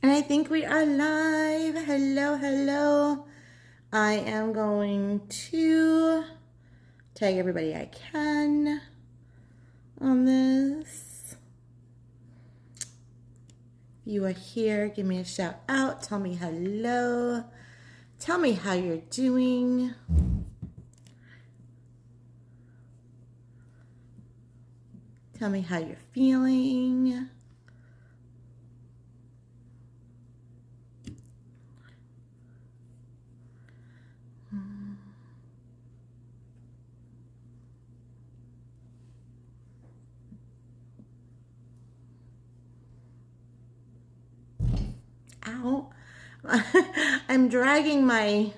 And I think we are live. Hello, hello. I am going to tag everybody I can on this. If you are here, give me a shout out. Tell me hello. Tell me how you're doing. Tell me how you're feeling. Ow. I'm dragging my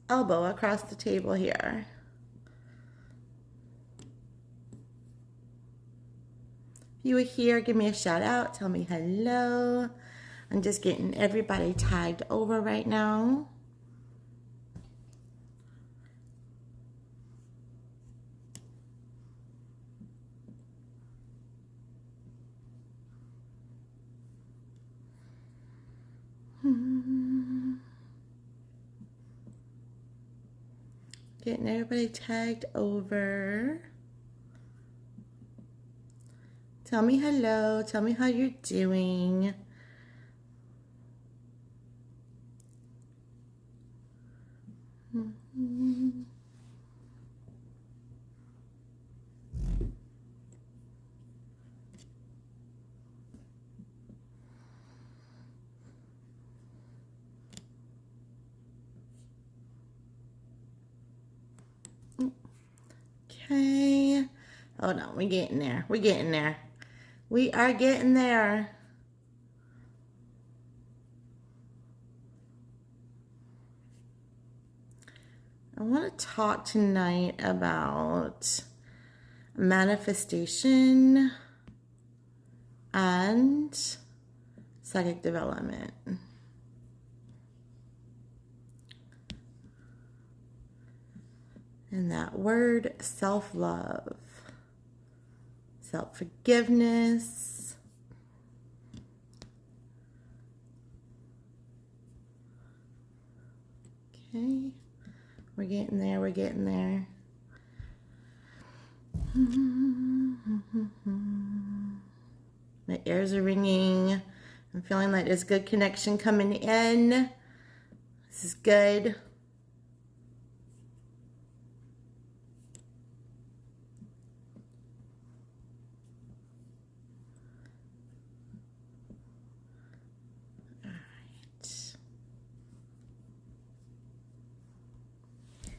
elbow across the table here. If you are here, give me a shout out. Tell me hello. I'm just getting everybody tagged over right now. Getting everybody tagged over. Tell me hello. Tell me how you're doing. Okay. Hold on, we're getting there. We're getting there. We are getting there. I want to talk tonight about manifestation and psychic development. And that word, self-love, self-forgiveness. Okay, we're getting there, we're getting there. My ears are ringing. I'm feeling like there's good connection coming in. This is good.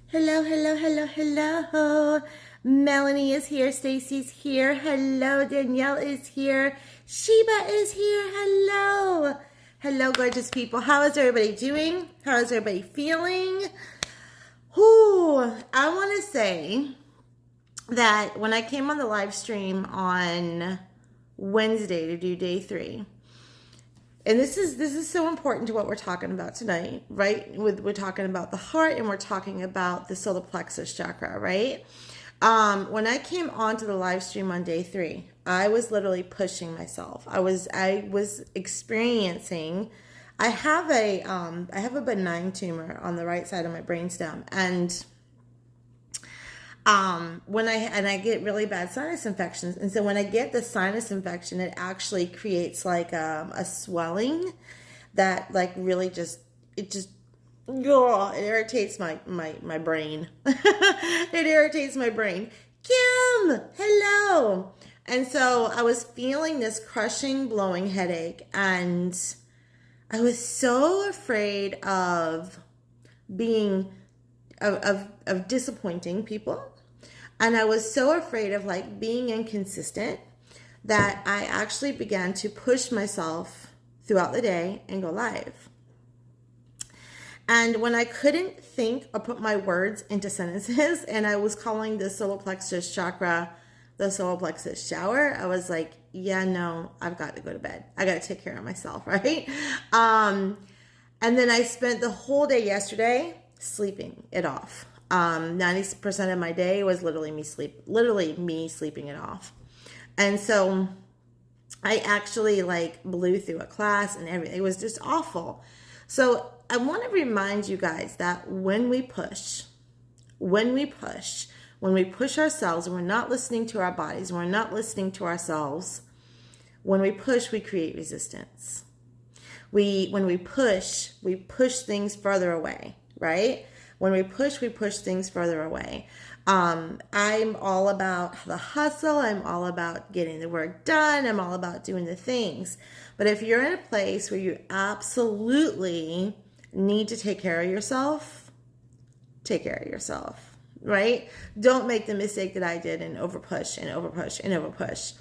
Hello, hello, hello, hello. Melanie is here. Stacy's here. Hello, Danielle is here. Sheba is here. Hello. Hello, gorgeous people. How is everybody doing? How is everybody feeling? I want to say that when I came on the live stream on Wednesday to do day 3, and this is so important to what we're talking about tonight, right? We're talking about the heart and we're talking about the solar plexus chakra, right? When I came onto the live stream on day 3, I was literally pushing myself. I was experiencing. I have a benign tumor on the right side of my brainstem, and when I get really bad sinus infections, and so when I get the sinus infection, it actually creates like a swelling that like really it irritates my brain. It irritates my brain. Kim, hello. And so I was feeling this crushing, blowing headache, and I was so afraid of being of disappointing people. And I was so afraid of like being inconsistent that I actually began to push myself throughout the day and go live. And when I couldn't think or put my words into sentences, and I was calling the solar plexus chakra the solar plexus shower, I was like, yeah, no, I've got to go to bed. I got to take care of myself, right? And then I spent the whole day yesterday sleeping it off. 90% of my day was literally me sleeping it off. And so I actually like blew through a class and everything. It was just awful. So I want to remind you guys that when we push, when we push, when we push ourselves, and we're not listening to our bodies, we're not listening to ourselves, when we push, we create resistance. When we push things further away, right? When we push things further away. I'm all about the hustle. I'm all about getting the work done. I'm all about doing the things. But if you're in a place where you absolutely need to take care of yourself, take care of yourself, right? Don't make the mistake that I did and overpush and overpush and overpush.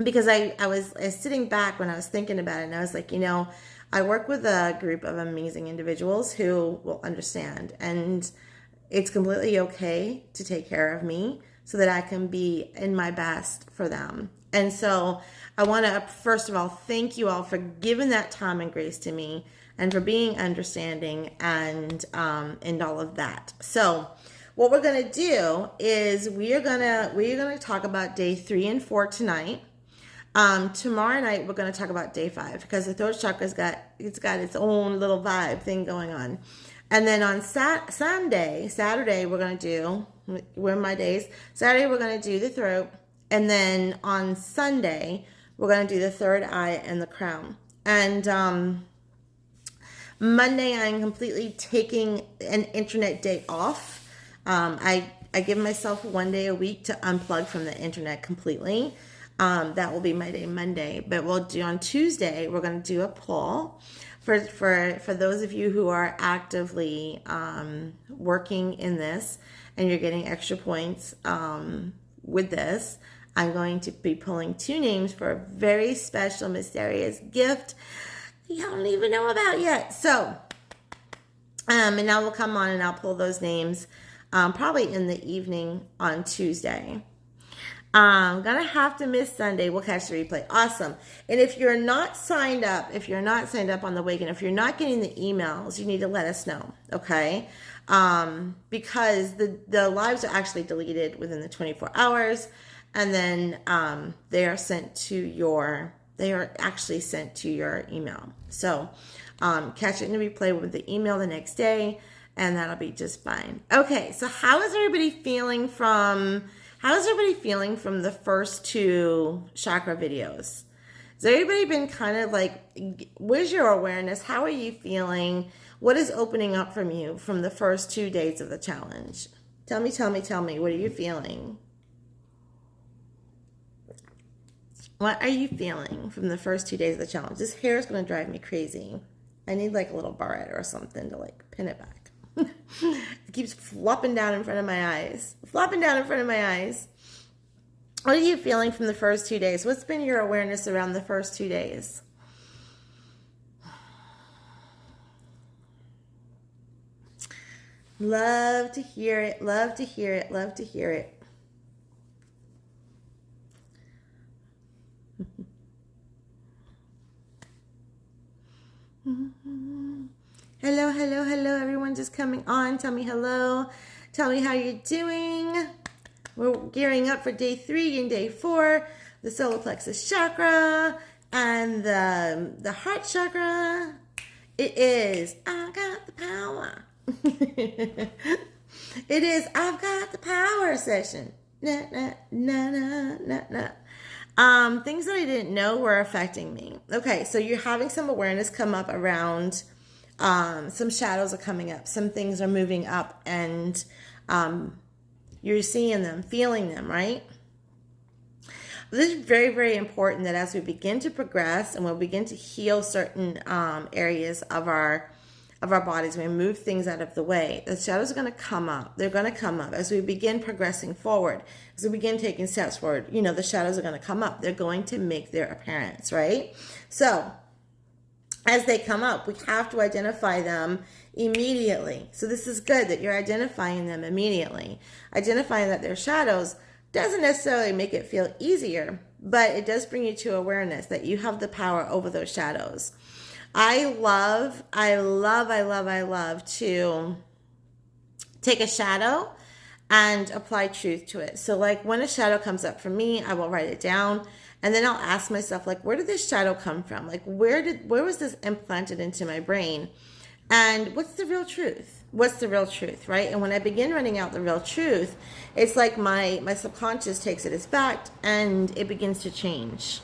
Because I was sitting back when I was thinking about it, and I was like, I work with a group of amazing individuals who will understand, and it's completely okay to take care of me so that I can be in my best for them. And so I want to, first of all, thank you all for giving that time and grace to me, and for being understanding and all of that. So what we're going to do is we're going to talk about day 3 and 4 tonight. Tomorrow night we're going to talk about day 5, because the throat chakra's got its own little vibe thing going on. And then on Saturday we're going to do, where are my days? Saturday we're going to do the throat, and then on Sunday we're going to do the third eye and the crown. And Monday I'm completely taking an internet day off. I give myself 1 day a week to unplug from the internet completely. That will be my day Monday. But we'll do on Tuesday, we're going to do a poll for those of you who are actively working in this and you're getting extra points with this. I'm going to be pulling 2 names for a very special, mysterious gift you don't even know about yet. So, and I will come on and I'll pull those names probably in the evening on Tuesday. I'm gonna have to miss Sunday. We'll catch the replay. Awesome. And if you're not signed up on the Awaken, if you're not getting the emails, you need to let us know, okay? Because the lives are actually deleted within the 24 hours, and then they are actually sent to your email. So catch it in the replay with the email the next day, and that'll be just fine. Okay, so how is everybody feeling from the first 2 chakra videos? Has everybody been kind of like, where's your awareness? How are you feeling? What is opening up from you from the first 2 days of the challenge? Tell me. What are you feeling? What are you feeling from the first 2 days of the challenge? This hair is going to drive me crazy. I need like a little barrette or something to like pin it back. It keeps flopping down in front of my eyes. What are you feeling from the first 2 days? What's been your awareness around the first 2 days? Love to hear it. Hello, everyone just coming on. Tell me hello. Tell me how you're doing. We're gearing up for day 3 and day 4, the solar plexus chakra and the heart chakra. It is, I got the power. It is, I've got the power session. Things that I didn't know were affecting me. Okay, so you're having some awareness come up around, some shadows are coming up, some things are moving up, and you're seeing them, feeling them, right? This is very, very important that as we begin to progress and we'll begin to heal certain areas of our bodies, we move things out of the way, the shadows are going to come up. They're going to come up as we begin progressing forward, as we begin taking steps forward. The shadows are going to come up. They're going to make their appearance, right? So as they come up, we have to identify them immediately. So this is good that you're identifying them immediately. Identifying that they're shadows doesn't necessarily make it feel easier, but it does bring you to awareness that you have the power over those shadows. I love to take a shadow and apply truth to it. So like when a shadow comes up for me, I will write it down, and then I'll ask myself, like, where did this shadow come from? Like, where was this implanted into my brain? And what's the real truth? What's the real truth, right? And when I begin writing out the real truth, it's like my subconscious takes it as fact and it begins to change.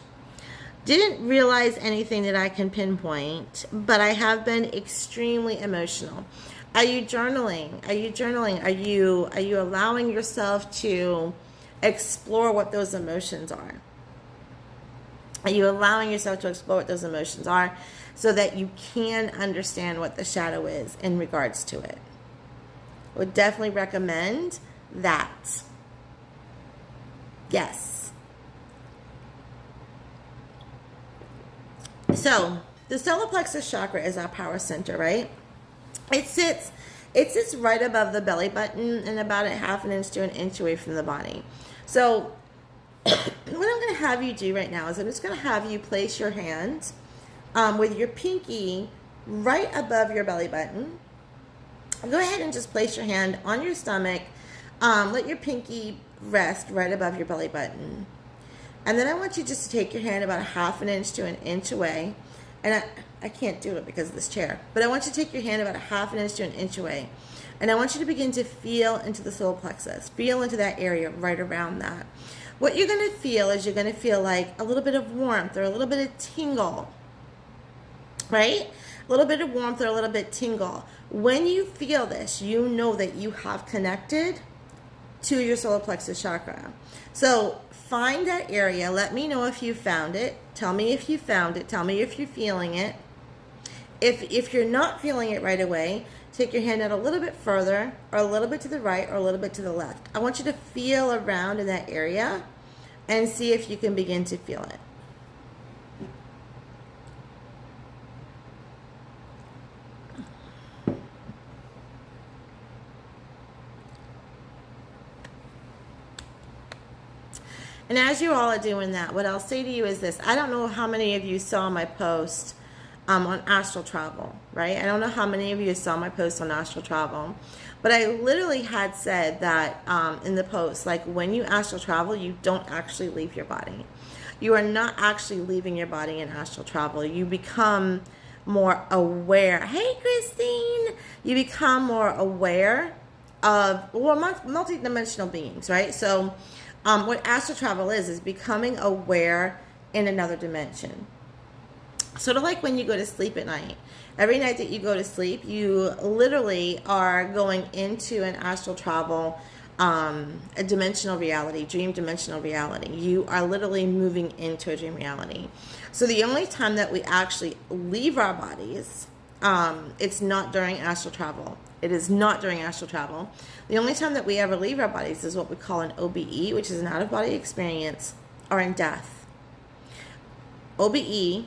Didn't realize anything that I can pinpoint, but I have been extremely emotional. Are you journaling? Are you journaling? Are you allowing yourself to explore what those emotions are? Are you allowing yourself to explore what those emotions are so that you can understand what the shadow is in regards to it? I would definitely recommend that. Yes. So the solar plexus chakra is our power center, right? It sits right above the belly button and about a half an inch to an inch away from the body. So what I'm going to have you do right now is I'm just going to have you place your hand with your pinky right above your belly button. Go ahead and just place your hand on your stomach. Let your pinky rest right above your belly button. And then I want you just to take your hand about a half an inch to an inch away. And I can't do it because of this chair. But I want you to take your hand about a half an inch to an inch away. And I want you to begin to feel into the solar plexus. Feel into that area right around that. What you're going to feel is you're going to feel like a little bit of warmth or a little bit of tingle. Right? A little bit of warmth or a little bit tingle. When you feel this, you know that you have connected to your solar plexus chakra. So find that area. Let me know if you found it. Tell me if you found it. Tell me if you're feeling it. If you're not feeling it right away, take your hand out a little bit further or a little bit to the right or a little bit to the left. I want you to feel around in that area and see if you can begin to feel it. And as you all are doing that, what I'll say to you is this. I don't know how many of you saw my post on astral travel, right? I don't know how many of you saw my post on astral travel, but I literally had said that in the post, like when you astral travel, you don't actually leave your body. You are not actually leaving your body in astral travel. You become more aware. Hey, Christine! You become more aware of, well, multi-dimensional beings, right? So what astral travel is becoming aware in another dimension. Sort of like when you go to sleep at night. Every night that you go to sleep, you literally are going into an astral travel, a dimensional reality, dream dimensional reality. You are literally moving into a dream reality. So the only time that we actually leave our bodies, it's not during astral travel. It is not during astral travel. The only time that we ever leave our bodies is what we call an OBE, which is an out-of-body experience, or in death. OBE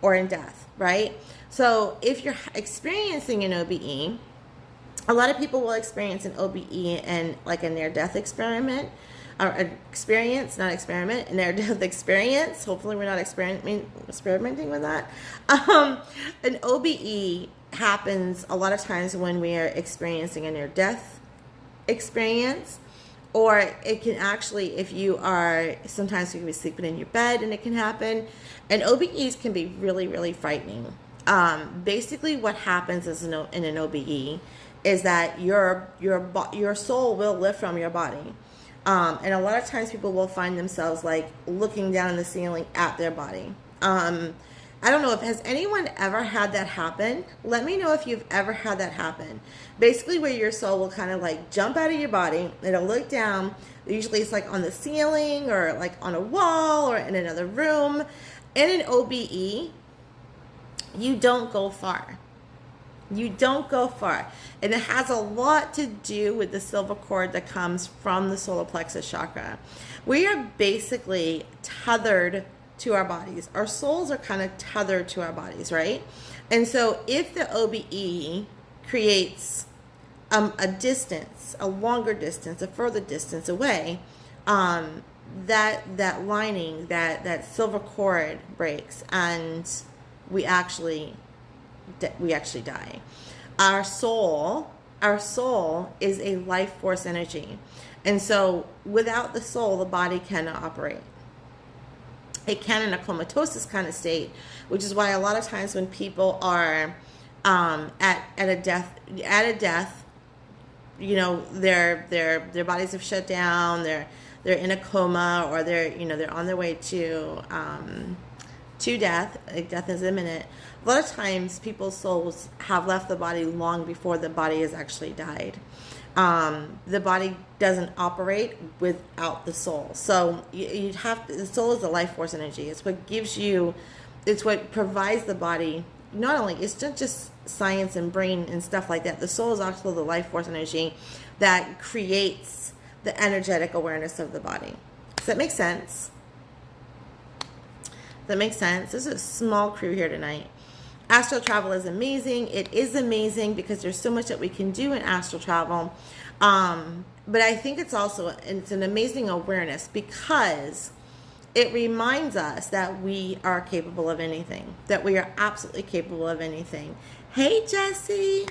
or in death, right? So if you're experiencing an OBE, a lot of people will experience an OBE and like a near-death experiment, or experience, not experiment, a near-death experience. Hopefully we're not experimenting with that. An OBE happens a lot of times when we are experiencing a near-death experience, or it can actually, if you are, sometimes you can be sleeping in your bed and it can happen. And OBEs can be really, really frightening. Basically what happens is in an OBE is that your soul will lift from your body. And a lot of times people will find themselves like looking down in the ceiling at their body. I don't know, has anyone ever had that happen? Let me know if you've ever had that happen. Basically where your soul will kind of like jump out of your body. It'll look down. Usually it's like on the ceiling or like on a wall or in another room. In an OBE, you don't go far. You don't go far. And it has a lot to do with the silver cord that comes from the solar plexus chakra. We are basically tethered to our bodies. Our souls are kind of tethered to our bodies, right? And so if the OBE creates a distance, a longer distance, a further distance away, that lining, that silver cord breaks, and we actually die. Our soul our soul is a life force energy. And so without the soul, the body cannot operate. It can in a comatose kind of state, which is why a lot of times when people are at a death, you know, their bodies have shut down, they're in a coma, or they're on their way to death. Like death is imminent. A lot of times people's souls have left the body long before the body has actually died. The body doesn't operate without the soul. So you'd have to, the soul is a life force energy. It's what gives you, it's what provides the body. Not only, it's not just science and brain and stuff like that. The soul is also the life force energy that creates the energetic awareness of the body. Does that make sense? That makes sense. This is a small crew here tonight. Astral travel is amazing. It is amazing because there's so much that we can do in astral travel. But I think it's an amazing awareness because it reminds us that we are capable of anything, that we are absolutely capable of anything. Hey, Jessie.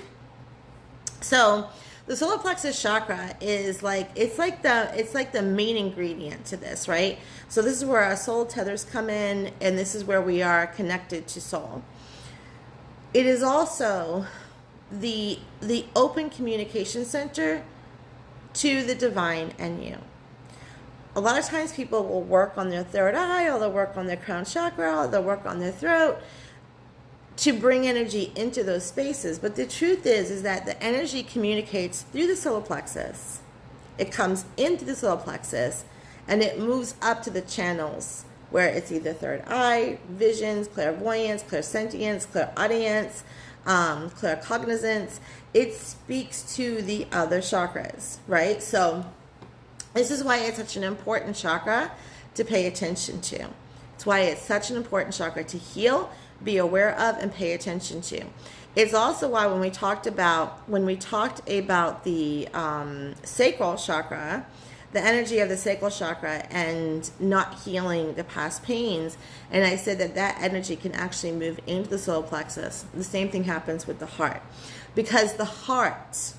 So the solar plexus chakra is like the main ingredient to this, right? So this is where our soul tethers come in, and this is where we are connected to soul. It is also the open communication center to the divine and you. A lot of times people will work on their third eye, or they'll work on their crown chakra, or they'll work on their throat to bring energy into those spaces. But the truth is that the energy communicates through the solar plexus. It comes into the solar plexus, and it moves up to the channels where it's either third eye, visions, clairvoyance, clairsentience, clairaudience, claircognizance. It speaks to the other chakras, right? So this is why it's such an important chakra to pay attention to. It's why it's such an important chakra to heal, be aware of, and pay attention to. It's also why when we talked about the sacral chakra, the energy of the sacral chakra and not healing the past pains, and I said that energy can actually move into the solar plexus. The same thing happens with the heart, because the heart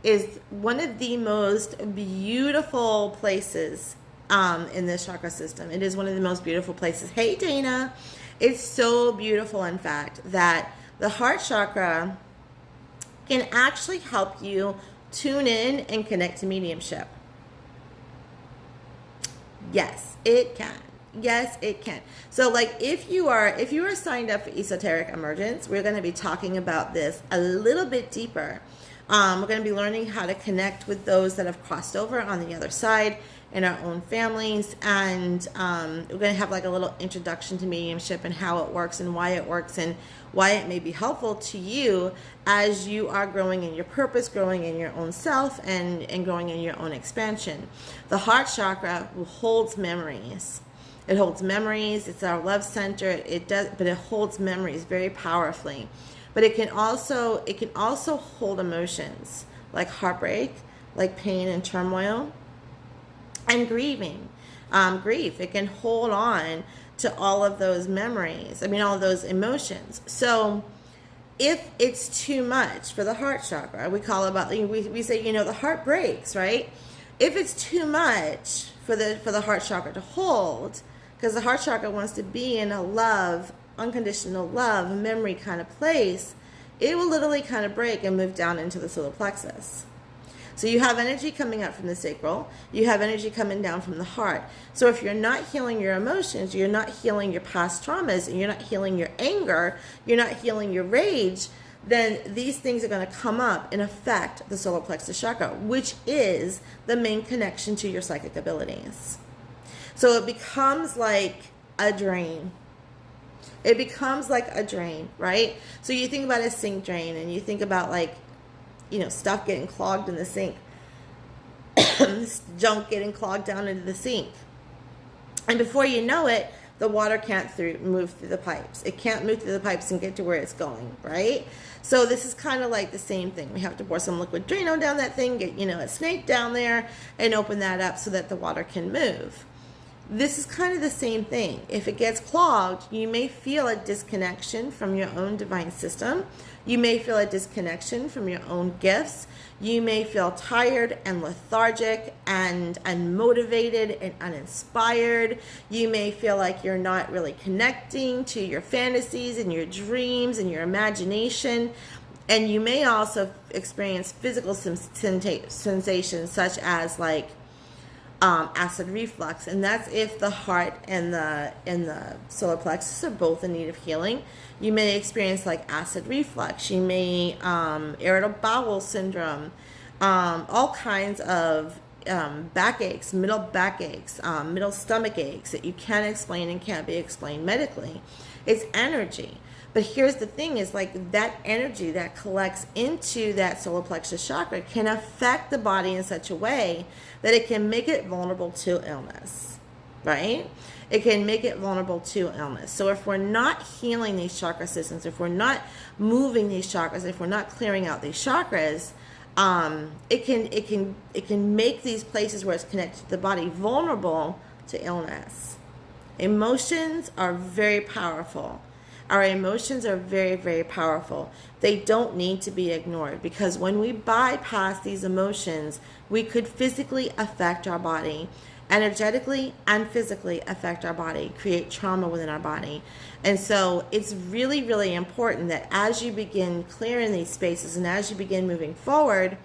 is one of the most beautiful places in this chakra system. It is one of the most beautiful places. Hey, Dana. It's so beautiful, in fact, that the heart chakra can actually help you tune in and connect to mediumship. Yes, it can. Yes, it can. So like if you are signed up for Esoteric Emergence, we're going to be talking about this a little bit deeper. We're going to be learning how to connect with those that have crossed over on the other side in our own families, and we're going to have like a little introduction to mediumship and how it works and why it may be helpful to you as you are growing in your purpose, growing in your own self, and growing in your own expansion. The heart chakra holds memories. It holds memories. It's our love center. But it holds memories very powerfully. But it can also hold emotions like heartbreak, like pain and turmoil, and grieving, grief. It can hold on to all of those memories. All of those emotions. So if it's too much for the heart chakra, we say, the heart breaks, right? If it's too much for the heart chakra to hold, because the heart chakra wants to be in a love, unconditional love, memory kind of place, it will literally kind of break and move down into the solar plexus. So you have energy coming up from the sacral, you have energy coming down from the heart. So if you're not healing your emotions, you're not healing your past traumas, and you're not healing your anger, you're not healing your rage, then these things are going to come up and affect the solar plexus chakra, which is the main connection to your psychic abilities. So it becomes like a drain. It becomes like a drain, right? So you think about a sink drain, and you think about stuff getting clogged in the sink, junk getting clogged down into the sink. And before you know it, the water can't move through the pipes. It can't move through the pipes and get to where it's going, right? So this is kind of like the same thing. We have to pour some liquid Drano down that thing, get a snake down there, and open that up so that the water can move. This is kind of the same thing. If it gets clogged, you may feel a disconnection from your own divine system, You may feel a disconnection from your own gifts. You may feel tired and lethargic and unmotivated and uninspired. You may feel like you're not really connecting to your fantasies and your dreams and your imagination. And you may also experience physical sensations such as like acid reflux, and that's if the heart and the solar plexus are both in need of healing. You may experience like acid reflux. You may irritable bowel syndrome, all kinds of backaches, middle stomach aches that you can't explain and can't be explained medically. It's energy. But here's the thing is like that energy that collects into that solar plexus chakra can affect the body in such a way that it can make it vulnerable to illness, right? It can make it vulnerable to illness. So if we're not healing these chakra systems, if we're not moving these chakras, if we're not clearing out these chakras, it can make these places where it's connected to the body vulnerable to illness. Emotions are very powerful. Our emotions are very, very powerful. They don't need to be ignored, because when we bypass these emotions, we could physically affect our body, energetically and physically affect our body, create trauma within our body. And so it's really, really important that as you begin clearing these spaces and as you begin moving forward,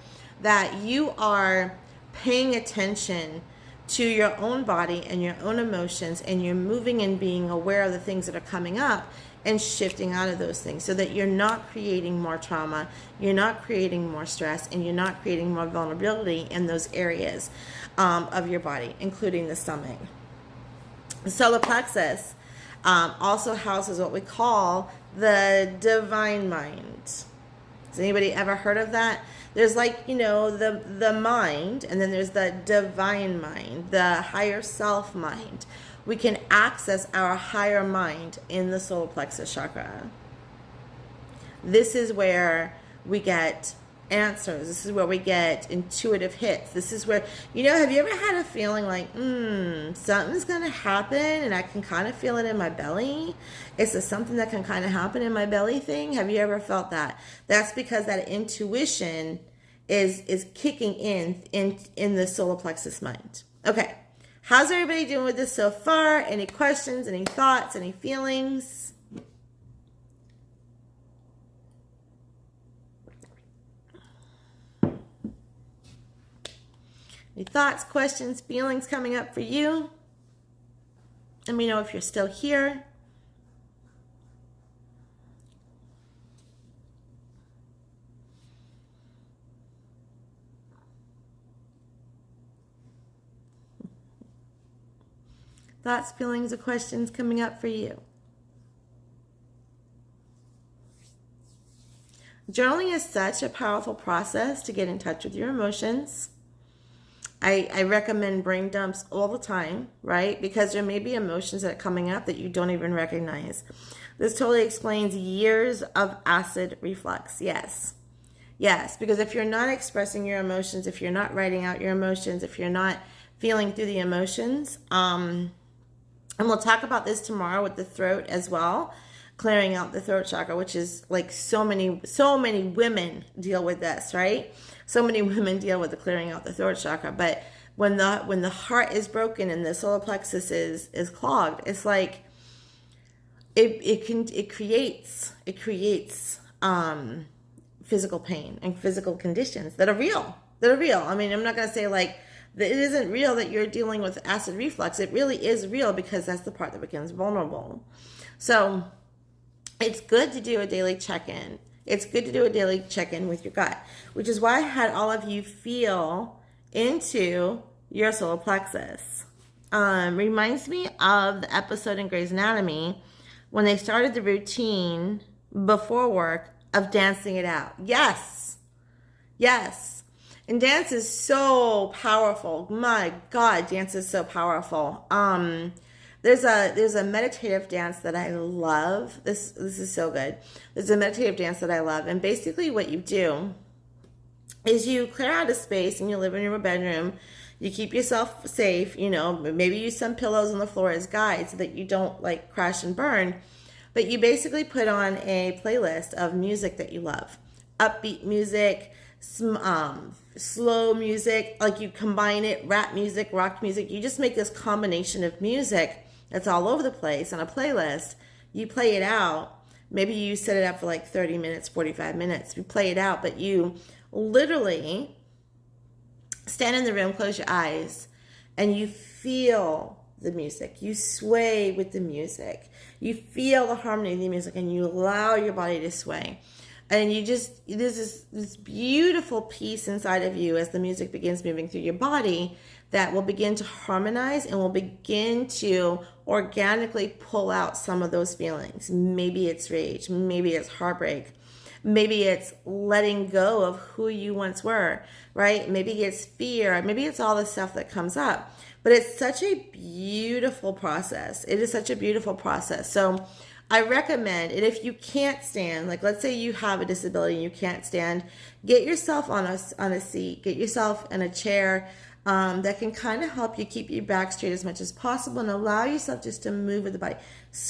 that you are paying attention to your own body and your own emotions, and you're moving and being aware of the things that are coming up and shifting out of those things so that you're not creating more trauma, you're not creating more stress, and you're not creating more vulnerability in those areas of your body, including the stomach. The solar plexus also houses what we call the divine mind. Has anybody ever heard of that? There's like, the mind, and then there's the divine mind, the higher self mind. We can access our higher mind in the solar plexus chakra. This is where we get answers. This is where we get intuitive hits. This is where, have you ever had a feeling like, something's going to happen and I can kind of feel it in my belly? It's a something that can kind of happen in my belly thing. Have you ever felt that? That's because that intuition is kicking in the solar plexus mind. Okay. How's everybody doing with this so far? Any questions, any thoughts, any feelings? Any thoughts, questions, feelings coming up for you? Let me know if you're still here. Thoughts, feelings, or questions coming up for you? Journaling is such a powerful process to get in touch with your emotions. I recommend brain dumps all the time, right? Because there may be emotions that are coming up that you don't even recognize. This totally explains years of acid reflux. Yes, because if you're not expressing your emotions, if you're not writing out your emotions, if you're not feeling through the emotions, and we'll talk about this tomorrow with the throat as well, clearing out the throat chakra, which is like so many women deal with this, right? So many women deal with the clearing out the throat chakra. But when the heart is broken and the solar plexus is clogged, it's like it creates physical pain and physical conditions that are real. I mean, I'm not gonna say like it isn't real that you're dealing with acid reflux. It really is real, because that's the part that becomes vulnerable. So it's good to do a daily check-in. It's good to do a daily check-in with your gut, which is why I had all of you feel into your solar plexus. Reminds me of the episode in Grey's Anatomy when they started the routine before work of dancing it out. Yes. And dance is so powerful. My God, dance is so powerful. There's a meditative dance that I love. This is so good. There's a meditative dance that I love. And basically what you do is you clear out a space in your living room or bedroom. You keep yourself safe, maybe use some pillows on the floor as guides so that you don't like crash and burn. But you basically put on a playlist of music that you love. Upbeat music, slow music, like you combine it, rap music, rock music. You just make this combination of music that's all over the place on a playlist. You play it out. Maybe you set it up for like 30 minutes, 45 minutes. You play it out, but you literally stand in the room, close your eyes, and you feel the music. You sway with the music. You feel the harmony of the music, and you allow your body to sway. And you just, there's this beautiful peace inside of you as the music begins moving through your body that will begin to harmonize and will begin to organically pull out some of those feelings. Maybe it's rage, maybe it's heartbreak, maybe it's letting go of who you once were, right? Maybe it's fear, maybe it's all the stuff that comes up. But it's such a beautiful process. It is such a beautiful process. So I recommend it if you can't stand, like let's say you have a disability and you can't stand, get yourself on a seat, get yourself in a chair that can kind of help you keep your back straight as much as possible and allow yourself just to move with the body.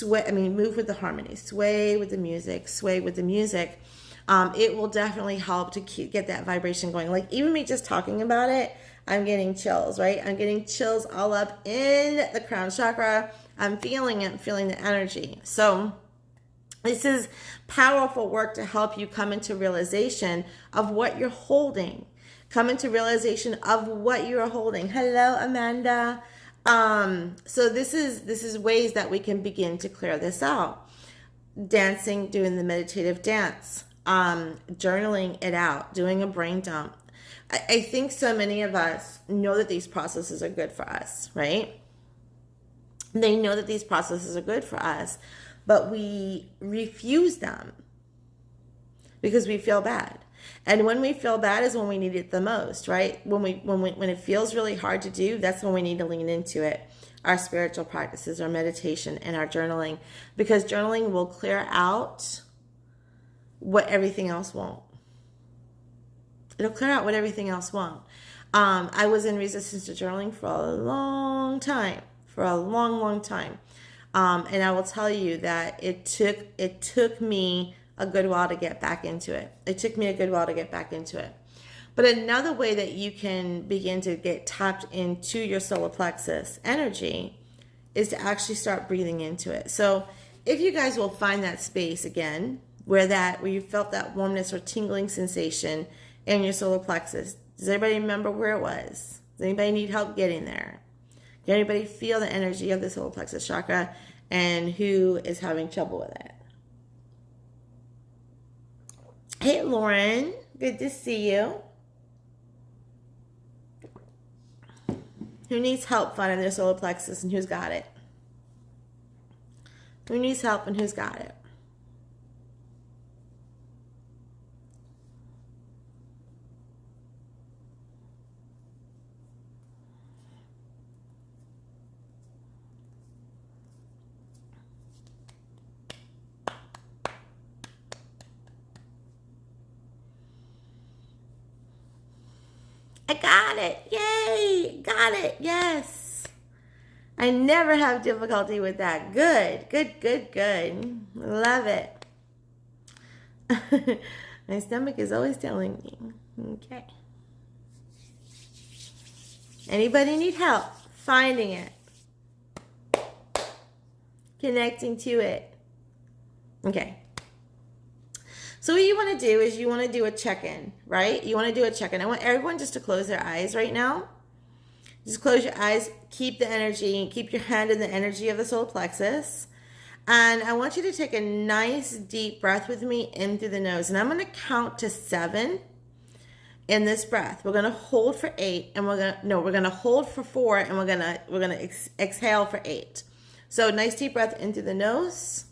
Move with the harmony, sway with the music, sway with the music. It will definitely help to get that vibration going. Like even me just talking about it, I'm getting chills, right? I'm getting chills all up in the crown chakra. I'm feeling it, feeling the energy. So this is powerful work to help you come into realization of what you're holding. Come into realization of what you're holding. Hello, Amanda. So this is ways that we can begin to clear this out. Dancing, doing the meditative dance, journaling it out, doing a brain dump. I think so many of us know that these processes are good for us, right? They know that these processes are good for us, but we refuse them because we feel bad. And when we feel bad is when we need it the most, right? When it feels really hard to do, that's when we need to lean into it. Our spiritual practices, our meditation, and our journaling, because journaling will clear out what everything else won't. It'll clear out what everything else won't. I was in resistance to journaling for a long time. And I will tell you that it took me a good while to get back into it. But another way that you can begin to get tapped into your solar plexus energy is to actually start breathing into it. So if you guys will find that space again, where you felt that warmness or tingling sensation in your solar plexus. Does anybody remember where it was? Does anybody need help getting there? Can anybody feel the energy of the solar plexus chakra and who is having trouble with it? Hey, Lauren. Good to see you. Who needs help finding their solar plexus and who's got it? Who needs help and who's got it? I got it. Yay. Got it. Yes. I never have difficulty with that. Good. Love it. My stomach is always telling me. Okay. Anybody need help finding it? Connecting to it. Okay. So what you want to do is you want to do a check-in, right? You want to do a check-in. I want everyone just to close their eyes right now. Just close your eyes. Keep the energy. Keep your hand in the energy of the solar plexus. And I want you to take a nice deep breath with me in through the nose. And I'm going to count to 7 in this breath. We're going to hold for 8, and we're going to hold for 4, and we're going to exhale for 8. So nice deep breath in through the nose.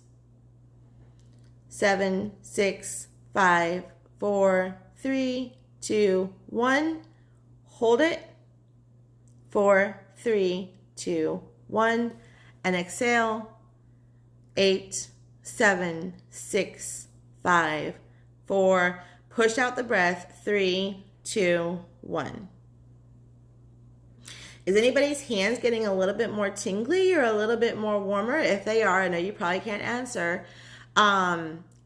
7, 6, 5, 4, 3, 2, 1. Hold it. 4, 3, 2, 1. And exhale. 8, 7, 6, 5, 4. Push out the breath. 3, 2, 1. Is anybody's hands getting a little bit more tingly or a little bit more warmer? If they are, I know you probably can't answer.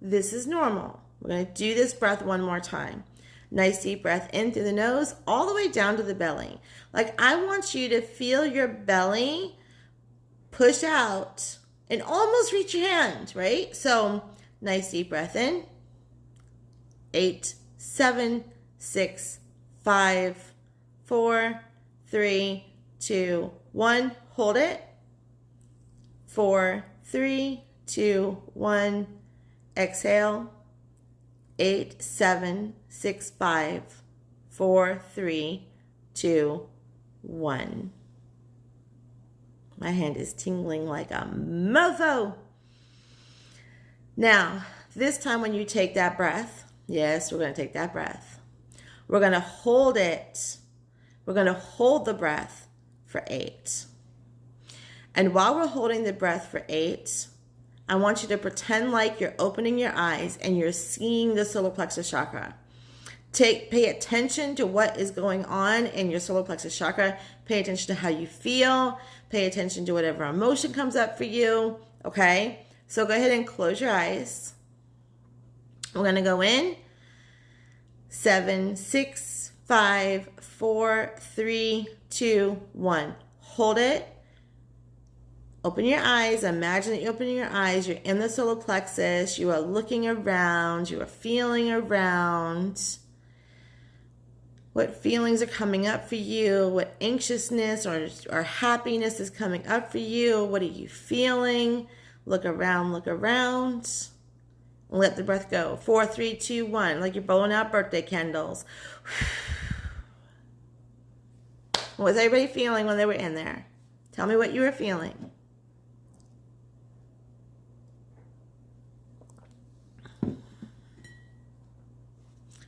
This is normal. We're going to do this breath one more time. Nice deep breath in through the nose, all the way down to the belly. Like, I want you to feel your belly push out and almost reach your hand, right? So, nice deep breath in. 8, 7, 6, 5, 4, 3, 2, 1. Hold it. 4, 3, 2, 1. Exhale. 8, 7, 6, 5, 4, 3, 2, 1. My hand is tingling like a mofo. Now, this time when you take that breath, yes, we're going to take that breath. We're going to hold it. We're going to hold the breath for 8. And while we're holding the breath for 8, I want you to pretend like you're opening your eyes and you're seeing the solar plexus chakra. Pay attention to what is going on in your solar plexus chakra. Pay attention to how you feel. Pay attention to whatever emotion comes up for you. Okay? So go ahead and close your eyes. We're going to go in. 7, 6, 5, 4, 3, 2, 1. Hold it. Open your eyes. Imagine that you're opening your eyes. You're in the solar plexus. You are looking around. You are feeling around. What feelings are coming up for you? What anxiousness or happiness is coming up for you? What are you feeling? Look around, look around. Let the breath go. 4, 3, 2, 1. Like you're blowing out birthday candles. What was everybody feeling when they were in there? Tell me what you were feeling.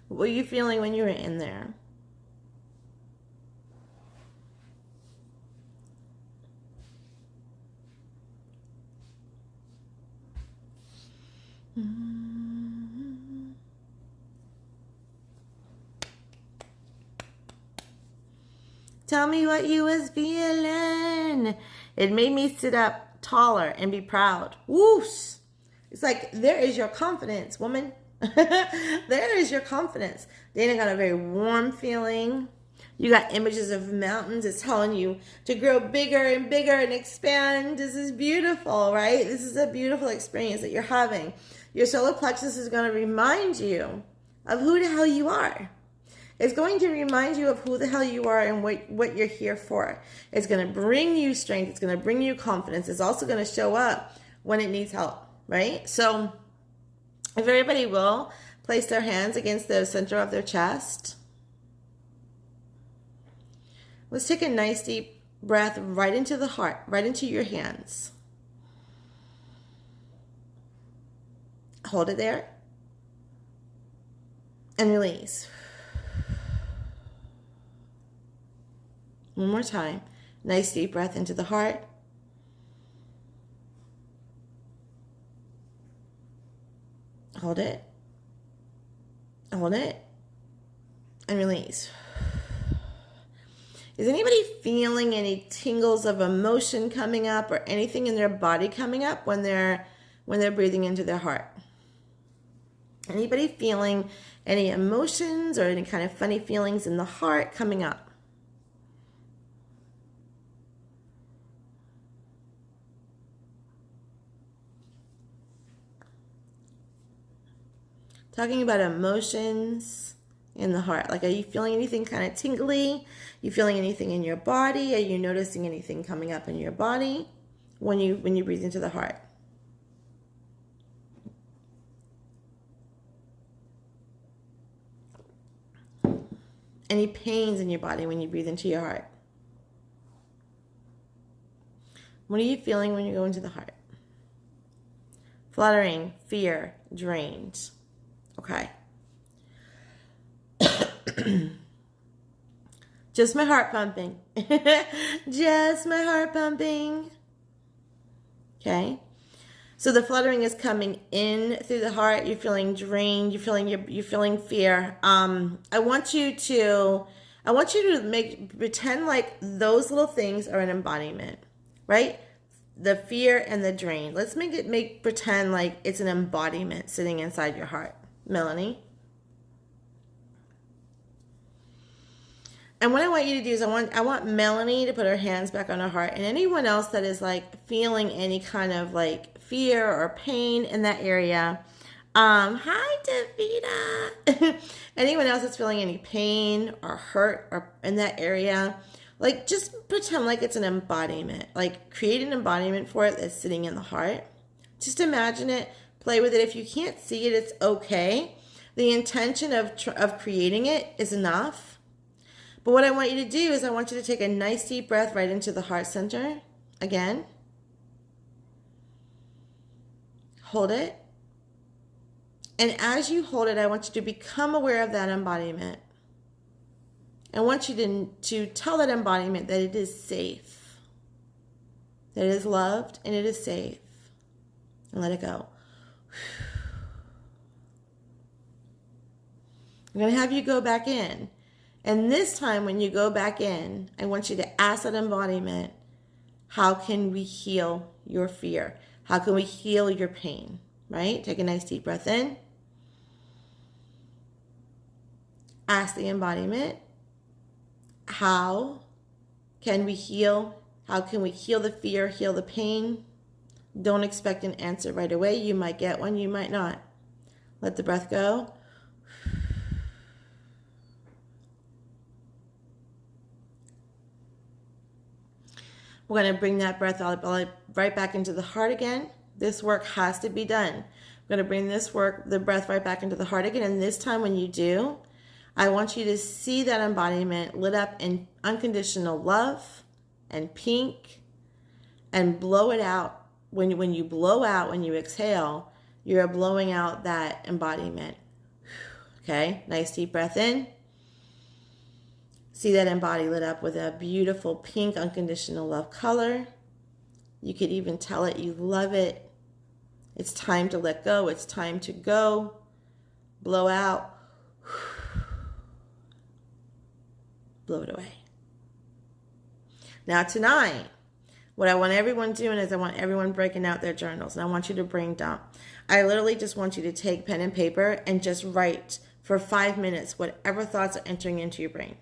What were you feeling when you were in there? Tell me what you was feeling. It made me sit up taller and be proud. Whoosh. It's like, there is your confidence, woman. There is your confidence. Dana got a very warm feeling. You got images of mountains. It's telling you to grow bigger and bigger and expand. This is beautiful, right? This is a beautiful experience that you're having. Your solar plexus is going to remind you of who the hell you are. It's going to remind you of who the hell you are and what you're here for. It's going to bring you strength. It's going to bring you confidence. It's also going to show up when it needs help, right? So if everybody will place their hands against the center of their chest. Let's take a nice deep breath right into the heart, right into your hands. Hold it there. And release. One more time. Nice deep breath into the heart. Hold it. Hold it. And release. Is anybody feeling any tingles of emotion coming up or anything in their body coming up when they're breathing into their heart? Anybody feeling any emotions or any kind of funny feelings in the heart coming up? Talking about emotions in the heart. Like, are you feeling anything kind of tingly? You feeling anything in your body? Are you noticing anything coming up in your body when you breathe into the heart? Any pains in your body when you breathe into your heart? What are you feeling when you go into the heart? Fluttering, fear, drained. Okay. Just my heart pumping. Just my heart pumping. Okay. So the fluttering is coming in through the heart. You're feeling drained. You're feeling fear. I want you to I want you to pretend like those little things are an embodiment, right? The fear and the drain. Let's pretend like it's an embodiment sitting inside your heart. Melanie. And what I want you to do is I want Melanie to put her hands back on her heart, and anyone else that is like feeling any kind of like fear or pain in that area. Hi Davida. Anyone else that's feeling any pain or hurt or in that area, like just pretend like it's an embodiment. Like create an embodiment for it that's sitting in the heart. Just imagine it, play with it. If you can't see it, it's okay. The intention of creating it is enough. But what I want you to do is I want you to take a nice deep breath right into the heart center. Again. Hold it. And as you hold it, I want you to become aware of that embodiment. I want you to tell that embodiment that it is safe. That it is loved and it is safe. And let it go. I'm going to have you go back in. And this time when you go back in, I want you to ask that embodiment, how can we heal your fear? How can we heal your pain? Right? Take a nice deep breath in. Ask the embodiment, how can we heal? How can we heal the fear, heal the pain? Don't expect an answer right away. You might get one, you might not. Let the breath go. We're going to bring that breath out right back into the heart again. This work has to be done. We're going to bring the breath right back into the heart again. And this time when you do, I want you to see that embodiment lit up in unconditional love and pink, and blow it out. When you blow out, when you exhale, you're blowing out that embodiment. Okay, nice deep breath in. See that embody lit up with a beautiful pink unconditional love color. You could even tell it you love it. It's time to let go. It's time to go. Blow out. Blow it away. Now tonight, what I want everyone doing is I want everyone breaking out their journals. And I want you to bring down. I literally just want you to take pen and paper and just write for 5 minutes whatever thoughts are entering into your brain.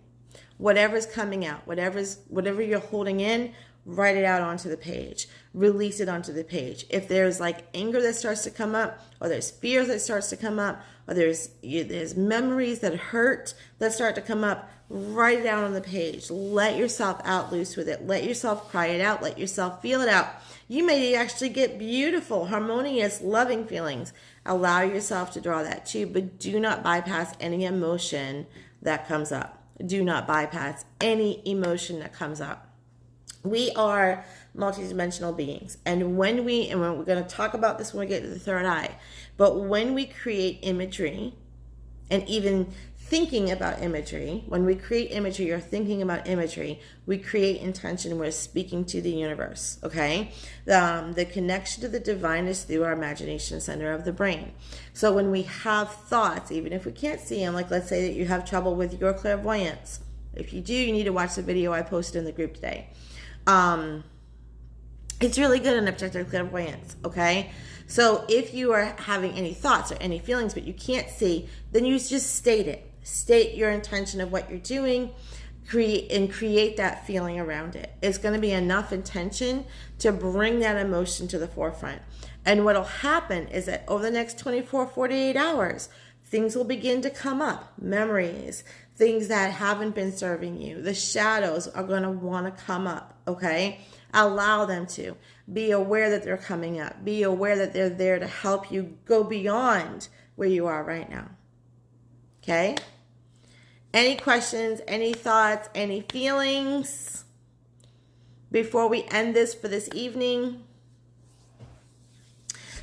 Whatever's coming out, whatever you're holding in, write it out onto the page. Release it onto the page. If there's like anger that starts to come up, or there's fear that starts to come up, or there's memories that hurt that start to come up, write it out on the page. Let yourself out loose with it. Let yourself cry it out. Let yourself feel it out. You may actually get beautiful, harmonious, loving feelings. Allow yourself to draw that too, but do not bypass any emotion that comes up. Do not bypass any emotion that comes up. We are multidimensional beings. And when we're going to talk about this when we get to the third eye, but when we create imagery, and even thinking about imagery, when we create imagery or thinking about imagery, we create intention. We're speaking to the universe, okay? The connection to the divine is through our imagination center of the brain. So when we have thoughts, even if we can't see them, like let's say that you have trouble with your clairvoyance. If you do, you need to watch the video I posted in the group today. It's really good in objective clairvoyance, okay? So if you are having any thoughts or any feelings but you can't see, then you just state it. State your intention of what you're doing, create that feeling around it. It's going to be enough intention to bring that emotion to the forefront. And what will happen is that over the next 24, 48 hours, things will begin to come up. Memories, things that haven't been serving you. The shadows are going to want to come up, okay? Allow them to. Be aware that they're coming up. Be aware that they're there to help you go beyond where you are right now. Okay? Any questions, any thoughts, any feelings before we end this for this evening?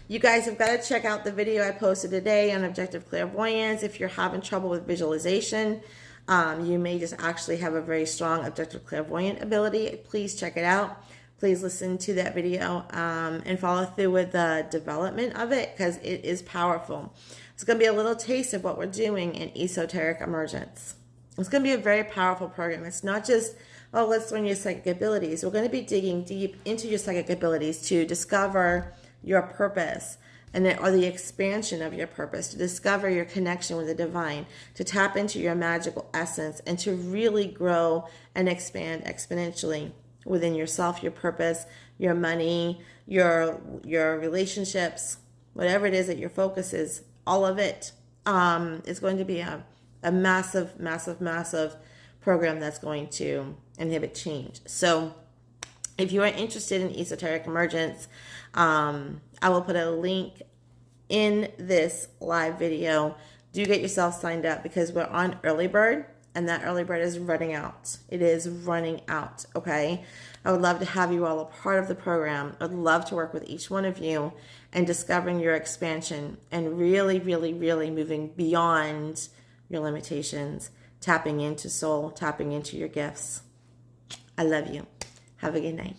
You guys have got to check out the video I posted today on objective clairvoyance. If you're having trouble with visualization, you may just actually have a very strong objective clairvoyant ability. Please check it out. Please listen to that video and follow through with the development of it because it is powerful. It's going to be a little taste of what we're doing in esoteric emergence. It's going to be a very powerful program. It's not just, oh, let's learn your psychic abilities. We're going to be digging deep into your psychic abilities to discover your purpose or the expansion of your purpose, to discover your connection with the divine, to tap into your magical essence, and to really grow and expand exponentially within yourself, your purpose, your money, your relationships, whatever it is that your focus is, all of it is going to be a massive, massive, massive program that's going to inhibit change. So if you are interested in esoteric emergence, I will put a link in this live video. Do get yourself signed up because we're on early bird, and that early bird is running out. It is running out, okay? I would love to have you all a part of the program. I'd love to work with each one of you and discovering your expansion and really, really, really moving beyond your limitations, tapping into soul, tapping into your gifts. I love you. Have a good night.